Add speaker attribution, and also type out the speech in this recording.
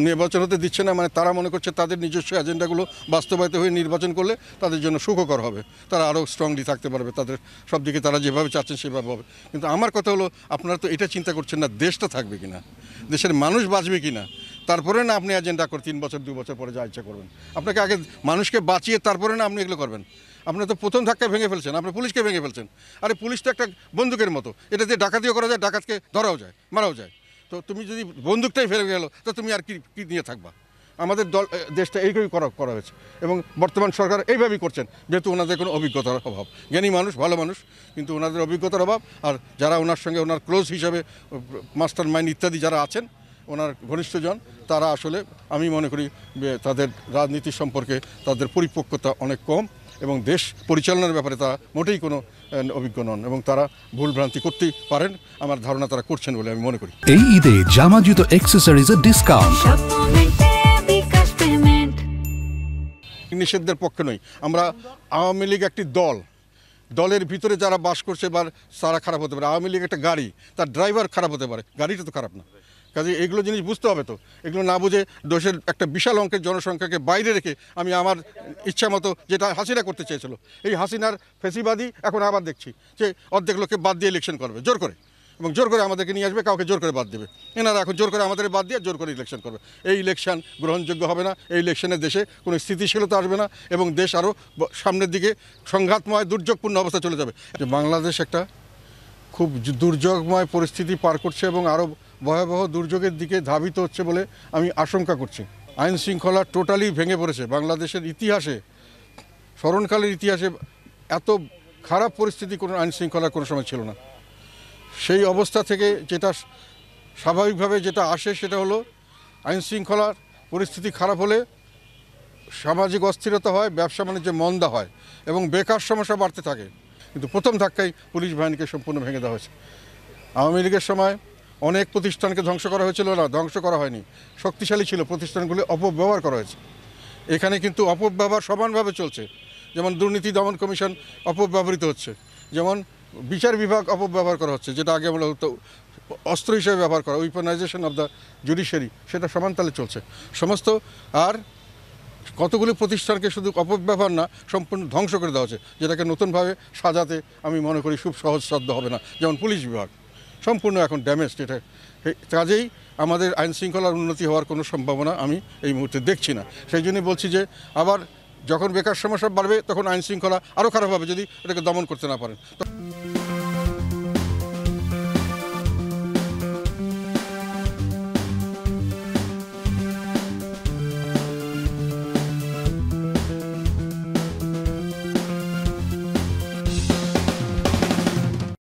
Speaker 1: নির্বাচন হতে দিচ্ছে না, মানে তারা মনে করছে তাদের নিজস্ব এজেন্ডাগুলো বাস্তবায়িত হয়ে নির্বাচন করলে তাদের জন্য সুখকর হবে, তারা আরও স্ট্রংলি থাকতে পারবে, তাদের সব দিকে তারা যেভাবে চাচ্ছেন সেভাবে হবে। কিন্তু আমার কথা হলো, আপনারা তো এটা চিন্তা করছেন না দেশটা থাকবে কিনা, দেশের মানুষ বাঁচবে কিনা, তারপরে না আপনি এজেন্ডা করে 3 বছর 2 বছর পরে যা ইচ্ছা করবেন। আপনাকে আগে মানুষকে বাঁচিয়ে তারপরে না আপনি এগুলো করবেন। আপনারা তো প্রথম ধাক্কায় ভেঙে ফেলছেন, আপনার পুলিশকে ভেঙে ফেলছেন। আরে পুলিশ তো একটা বন্দুকের মতো, এটা দিয়ে ডাকাতিও করা যায়, ডাকাতকে ধরাও যায়, মারাও যায়। তো তুমি যদি বন্দুকটাই ফেলে গেলো তো তুমি আর কি নিয়ে থাকবা? আমাদের দেশটা এইভাবেই করা হয়েছে এবং বর্তমান সরকার এইভাবেই করছেন, যেহেতু ওনাদের কোনো অভিজ্ঞতার অভাব। জ্ঞানী মানুষ, ভালো মানুষ, কিন্তু ওনাদের অভিজ্ঞতার অভাব। আর যারা ওনার সঙ্গে ওনার ক্লোজ হিসাবে মাস্টার মাইন্ড ইত্যাদি যারা আছেন, ওনার ঘনিষ্ঠজন, তারা আসলে আমি মনে করি তাদের রাজনীতি সম্পর্কে তাদের পরিপক্কতা অনেক কম এবং দেশ পরিচালনার ব্যাপারে তারা মোটেই কোনো অভিজ্ঞ নন এবং তারা ভুলভ্রান্তি করতেই পারেন। আমার ধারণা তারা করছেন বলে আমি মনে করি।
Speaker 2: এই ঈদে জামা জুতো অ্যাকসেসরিজের ডিসকাউন্ট।
Speaker 1: নিষেধের পক্ষে নই আমরা। আওয়ামী লীগ একটি দলের ভিতরে যারা বাস করছে বা তারা খারাপ হতে পারে। আওয়ামী লীগ একটা গাড়ি, তার ড্রাইভার খারাপ হতে পারে, গাড়িটা তো খারাপ না। কাজে এইগুলো জিনিস বুঝতে হবে। তো এগুলো না বুঝে দেশের একটা বিশাল অঙ্কের জনসংখ্যাকে বাইরে রেখে আমি আমার ইচ্ছা মতো যেটা হাসিনা করতে চেয়েছিল, এই হাসিনার ফেসিবাদী এখন আবার দেখছি যে অর্ধেক লোককে বাদ দিয়ে ইলেকশন করবে জোর করে, এবং জোর করে আমাদেরকে নিয়ে আসবে, কাউকে জোর করে বাদ দেবে। এনারা এখন জোর করে আমাদের বাদ দিয়ে জোর করে ইলেকশন করবে। এই ইলেকশন গ্রহণযোগ্য হবে না। এই ইলেকশনে দেশে কোনো স্থিতিশীলতা আসবে না এবং দেশ আরও সামনের দিকে সংঘাতময় দুর্যোগপূর্ণ অবস্থা চলে যাবে। বাংলাদেশ একটা খুব দুর্যোগময় পরিস্থিতি পার করছে এবং আরও ভয়াবহ দুর্যোগের দিকে ধাবিত হচ্ছে বলে আমি আশঙ্কা করছি। আইন শৃঙ্খলা টোটালি ভেঙে পড়েছে। বাংলাদেশের ইতিহাসে, স্মরণকালের ইতিহাসে এত খারাপ পরিস্থিতি কোনো আইন শৃঙ্খলার কোনো সময় ছিল না। সেই অবস্থা থেকে যেটা স্বাভাবিকভাবে যেটা আসে সেটা হলো আইন শৃঙ্খলার পরিস্থিতি খারাপ হলে সামাজিক অস্থিরতা হয়, ব্যবসা বাণিজ্যে মন্দা হয় এবং বেকার সমস্যা বাড়তে থাকে। কিন্তু প্রথম ধাক্কায় পুলিশ বাহিনীকে সম্পূর্ণ ভেঙে দেওয়া হয়েছে। আওয়ামী লীগের সময় অনেক প্রতিষ্ঠানকে ধ্বংস করা হয়েছিল না, ধ্বংস করা হয়নি, শক্তিশালী ছিল প্রতিষ্ঠানগুলি, অপব্যবহার করা হয়েছে। এখানে কিন্তু অপব্যবহার সমানভাবে চলছে। যেমন দুর্নীতি দমন কমিশন অপব্যবহৃত হচ্ছে, যেমন বিচার বিভাগ অপব্যবহার করা হচ্ছে, যেটা আগে বলা হতো অস্ত্র হিসেবে ব্যবহার করা, উইপনাইজেশন অফ দ্য জুডিশিয়ারি, সেটা সমানতালে চলছে সমস্ত। আর কতগুলি প্রতিষ্ঠানকে শুধু অপব্যবহার না, সম্পূর্ণ ধ্বংস করে দেওয়া হচ্ছে, যেটাকে নতুনভাবে সাজাতে আমি মনে করি খুব সহজসাধ্য হবে না। যেমন পুলিশ বিভাগ সম্পূর্ণ এখন ড্যামেজড। এটা কাজেই আমাদের আইন শৃঙ্খলার উন্নতি হওয়ার কোনো সম্ভাবনা আমি এই মুহূর্তে দেখছি না। সেই জন্যই বলছি যে আবার যখন বেকার সমস্যা বাড়বে তখন আইন শৃঙ্খলা আরও খারাপ হবে যদি এটাকে দমন করতে না পারেন।